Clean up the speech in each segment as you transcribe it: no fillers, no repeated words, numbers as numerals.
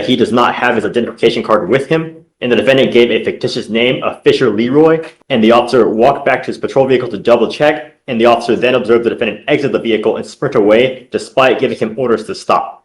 that he does not have his identification card with him, and the defendant gave a fictitious name of Fisher Leroy, and the officer walked back to his patrol vehicle to double check, and the officer then observed the defendant exit the vehicle and sprint away despite giving him orders to stop.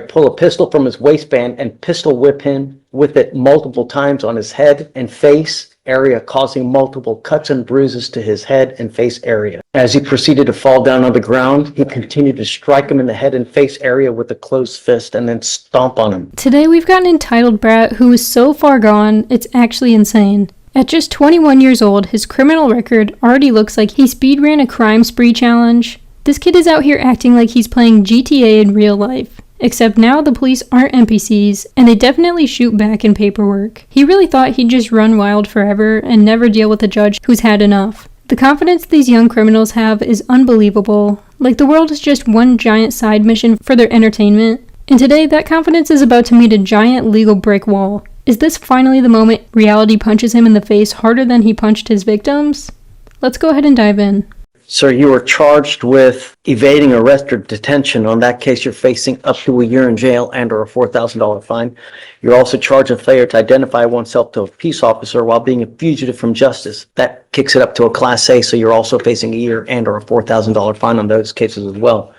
Pull a pistol from his waistband and pistol whip him with it multiple times on his head and face area, causing multiple cuts and bruises to his head and face area. As he proceeded to fall down on the ground, he continued to strike him in the head and face area with a closed fist and then stomp on him. Today we've got an entitled brat who is so far gone, it's actually insane. At just 21 years old, his criminal record already looks like he speed ran a crime spree challenge. This kid is out here acting like he's playing GTA in real life. Except now the police aren't NPCs, and they definitely shoot back in paperwork. He really thought he'd just run wild forever and never deal with a judge who's had enough. The confidence these young criminals have is unbelievable, like the world is just one giant side mission for their entertainment. And today, that confidence is about to meet a giant legal brick wall. Is this finally the moment reality punches him in the face harder than he punched his victims? Let's go ahead and dive in. Sir, you are charged with evading arrest or detention. On that case, you're facing up to a year in jail and or a $4,000 fine. You're also charged with failure to identify oneself to a peace officer while being a fugitive from justice. That kicks it up to a Class A, so you're also facing a year and or a $4,000 fine on those cases as well.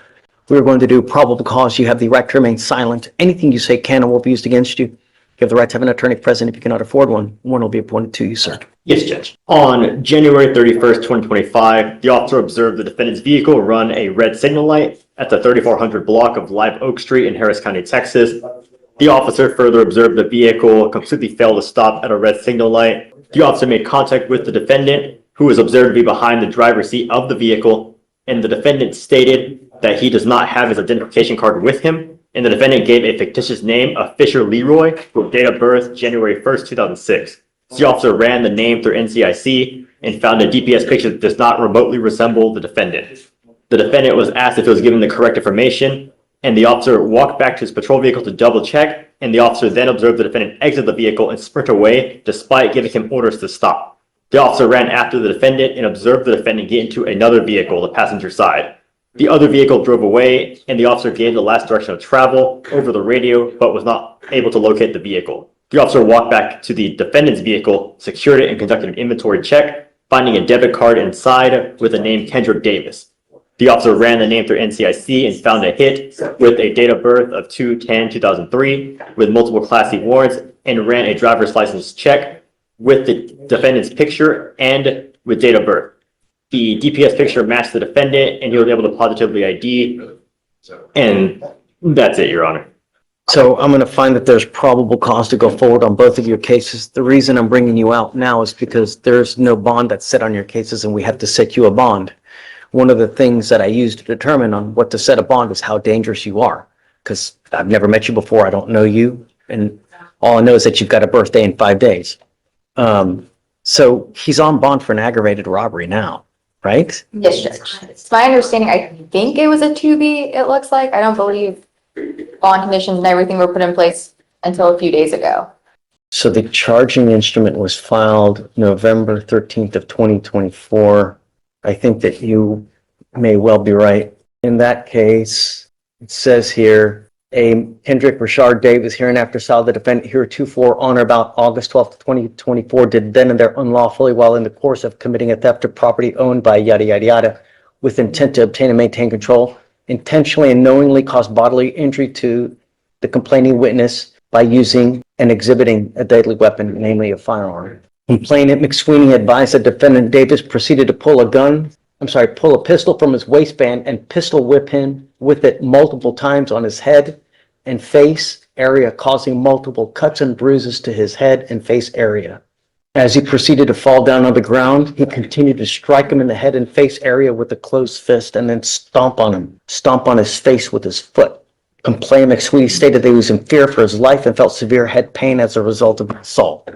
We're going to do probable cause. You have the right to remain silent. Anything you say can and will be used against you. You have the right to have an attorney present if you cannot afford one. One will be appointed to you, sir. Yes, Judge. On January 31st, 2025, the officer observed the defendant's vehicle run a red signal light at the 3400 block of Live Oak Street in Harris County, Texas. The officer further observed the vehicle completely failed to stop at a red signal light. The officer made contact with the defendant, who was observed to be behind the driver's seat of the vehicle, and the defendant stated that he does not have his identification card with him, and the defendant gave a fictitious name of Fisher Leroy, with date of birth January 1st, 2006. The officer ran the name through NCIC and found a DPS picture that does not remotely resemble the defendant. The defendant was asked if he was given the correct information, and the officer walked back to his patrol vehicle to double check, and the officer then observed the defendant exit the vehicle and sprint away despite giving him orders to stop. The officer ran after the defendant and observed the defendant get into another vehicle, the passenger side. The other vehicle drove away, and the officer gave the last direction of travel over the radio, but was not able to locate the vehicle. The officer walked back to the defendant's vehicle, secured it, and conducted an inventory check, finding a debit card inside with the name Kendrick Davis. The officer ran the name through NCIC and found a hit with a date of birth of 2/10/2003 with multiple Class C warrants, and ran a driver's license check with the defendant's picture and with date of birth. The DPS picture matched the defendant, and he was able to positively ID, and that's it, Your Honor. So I'm going to find that there's probable cause to go forward on both of your cases. The reason I'm bringing you out now is because there's no bond that's set on your cases, and we have to set you a bond. One of the things that I use to determine on what to set a bond is how dangerous you are, because I've never met you before. I don't know you, and all I know is that you've got a birthday in 5 days. So he's on bond for an aggravated robbery now, right? Yes, Judge. It's my understanding, I think it was a 2B, it looks like. I don't believe bond conditions and everything were put in place until a few days ago. So the charging instrument was filed November 13th of 2024. I think that you may well be right. In that case, it says here, a Kendrick Rashard Davis hereinafter saw the defendant heretofore on or about August 12th, 2024 did then and there unlawfully while in the course of committing a theft of property owned by yada yada yada with intent to obtain and maintain control, intentionally and knowingly caused bodily injury to the complaining witness by using and exhibiting a deadly weapon, namely a firearm. Complainant McSweeney advised that defendant Davis proceeded to pull a pistol from his waistband and pistol whip him with it multiple times on his head and face area, causing multiple cuts and bruises to his head and face area. As he proceeded to fall down on the ground, he continued to strike him in the head and face area with a closed fist and then stomp on his face with his foot. Complainant McSweeney stated that he was in fear for his life and felt severe head pain as a result of the assault.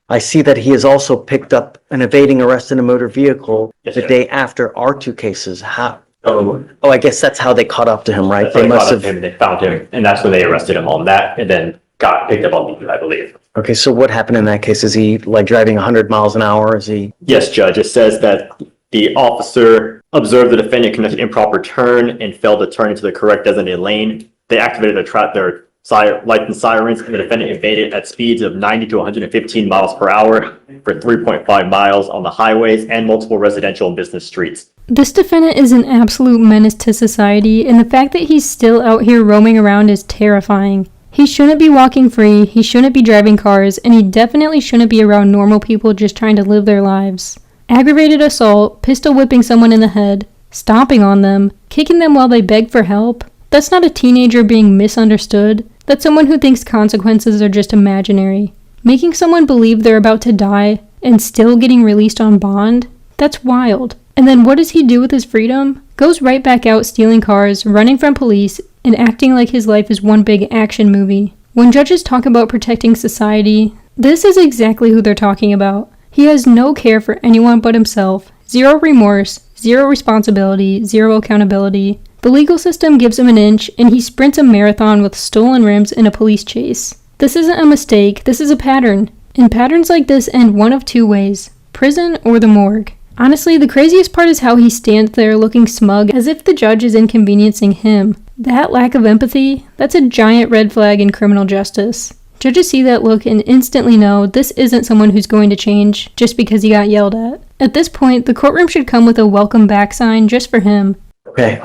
I see that he has also picked up an evading arrest in a motor vehicle the day after our two cases. How? Oh, I guess that's how they caught up to him, right? They must have him. They found him, and that's when they arrested him on that, and then got picked up on me, I believe. Okay, so what happened in that case? Is he like driving 100 miles an hour? Is he? Yes, Judge. It says that the officer observed the defendant conduct an improper turn and failed to turn into the correct designated lane. They activated their lights and sirens, and the defendant evaded at speeds of 90 to 115 miles per hour for 3.5 miles on the highways and multiple residential and business streets. This defendant is an absolute menace to society, and the fact that he's still out here roaming around is terrifying. He shouldn't be walking free, he shouldn't be driving cars, and he definitely shouldn't be around normal people just trying to live their lives. Aggravated assault, pistol whipping someone in the head, stomping on them, kicking them while they beg for help. That's not a teenager being misunderstood. That's someone who thinks consequences are just imaginary. Making someone believe they're about to die and still getting released on bond? That's wild. And then what does he do with his freedom? Goes right back out stealing cars, running from police, and acting like his life is one big action movie. When judges talk about protecting society, this is exactly who they're talking about. He has no care for anyone but himself, zero remorse, zero responsibility, zero accountability. The legal system gives him an inch, and he sprints a marathon with stolen rims in a police chase. This isn't a mistake, this is a pattern. And patterns like this end one of two ways: prison or the morgue. Honestly, the craziest part is how he stands there looking smug as if the judge is inconveniencing him. That lack of empathy, that's a giant red flag in criminal justice. Judges see that look and instantly know this isn't someone who's going to change just because he got yelled at. At this point, the courtroom should come with a welcome back sign just for him. Okay.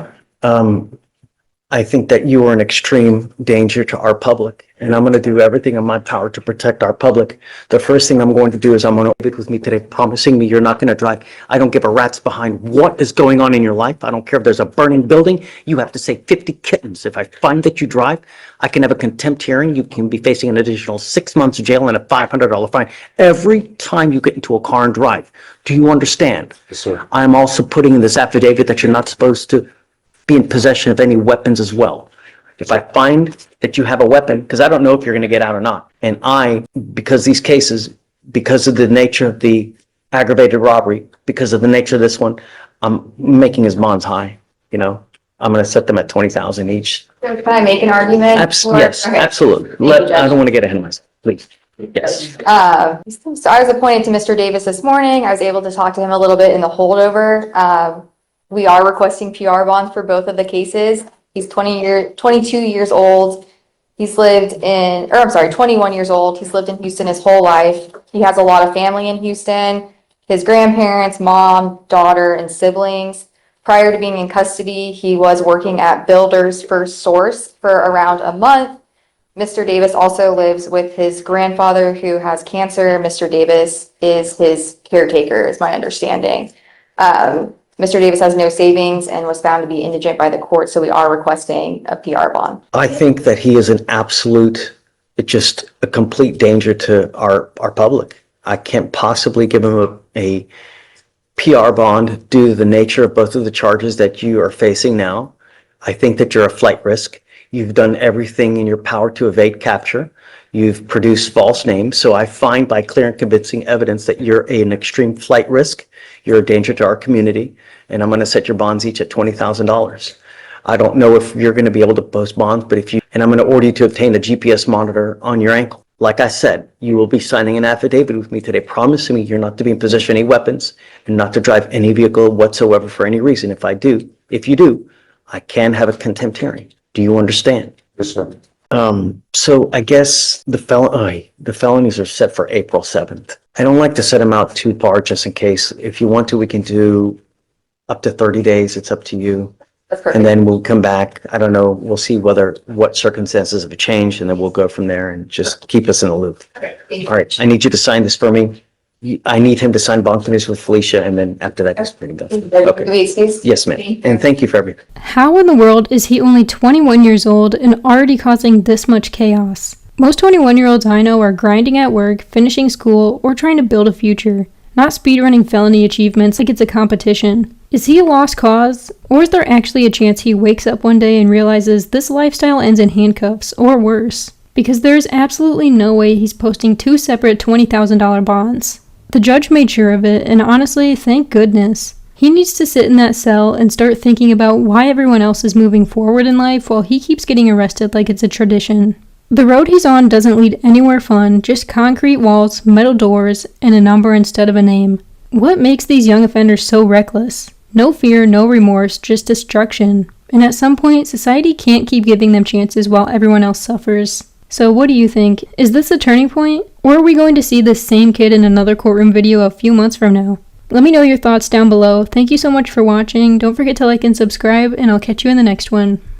I think that you are an extreme danger to our public, and I'm going to do everything in my power to protect our public. The first thing I'm going to do is I'm going to be with me today, promising me you're not going to drive. I don't give a rat's behind what is going on in your life. I don't care if there's a burning building. You have to say 50 kittens. If I find that you drive, I can have a contempt hearing. You can be facing an additional 6 months jail and a $500 fine every time you get into a car and drive. Do you understand? Yes, sir. I'm also putting in this affidavit that you're not supposed to be in possession of any weapons as well. If I find that you have a weapon, because I don't know if you're going to get out or not, and because these cases, because of the nature of the aggravated robbery, because of the nature of this one, I'm making his bonds high, I'm going to set them at 20,000 each. So can I make an argument? Yes, Okay. absolutely. Thank you, Judge. I don't want to get ahead of myself, please. Yes. So I was appointed to Mr. Davis this morning. I was able to talk to him a little bit in the holdover. We are requesting PR bonds for both of the cases. He's 22 years old. 21 years old. He's lived in Houston his whole life. He has a lot of family in Houston. His grandparents, mom, daughter, and siblings. Prior to being in custody, he was working at Builders First Source for around a month. Mr. Davis also lives with his grandfather who has cancer. Mr. Davis is his caretaker, is my understanding. Mr. Davis has no savings and was found to be indigent by the court, so we are requesting a PR bond. I think that he is an absolute, just a complete danger to our public. I can't possibly give him a PR bond due to the nature of both of the charges that you are facing now. I think that you're a flight risk. You've done everything in your power to evade capture. You've produced false names. So I find by clear and convincing evidence that you're an extreme flight risk. You're a danger to our community. And I'm going to set your bonds each at $20,000. I don't know if you're going to be able to post bonds, but and I'm going to order you to obtain a GPS monitor on your ankle. Like I said, you will be signing an affidavit with me today, promising me you're not to be in possession of any weapons and not to drive any vehicle whatsoever for any reason. If you do, I can have a contempt hearing. Do you understand? Yes, sir. So I guess the felonies are set for April 7th. I don't like to set them out too far just in case. If you want to, we can do up to 30 days. It's up to you. That's perfect. And then we'll come back. I don't know. We'll see what circumstances have changed, and then we'll go from there and just keep us in the loop. Okay, thank you. All right. I need you to sign this for me. I need him to sign bond finish with Felicia, and then after that, just bring it done. Okay. Can we excuse? Yes, ma'am. And thank you for everything. How in the world is he only 21 years old and already causing this much chaos? Most 21-year-olds I know are grinding at work, finishing school, or trying to build a future, not speedrunning felony achievements like it's a competition. Is he a lost cause? Or is there actually a chance he wakes up one day and realizes this lifestyle ends in handcuffs, or worse? Because there's absolutely no way he's posting two separate $20,000 bonds. The judge made sure of it, and honestly, thank goodness. He needs to sit in that cell and start thinking about why everyone else is moving forward in life while he keeps getting arrested like it's a tradition. The road he's on doesn't lead anywhere fun, just concrete walls, metal doors, and a number instead of a name. What makes these young offenders so reckless? No fear, no remorse, just destruction. And at some point, society can't keep giving them chances while everyone else suffers. So what do you think? Is this a turning point? Or are we going to see this same kid in another courtroom video a few months from now? Let me know your thoughts down below. Thank you so much for watching. Don't forget to like and subscribe, and I'll catch you in the next one.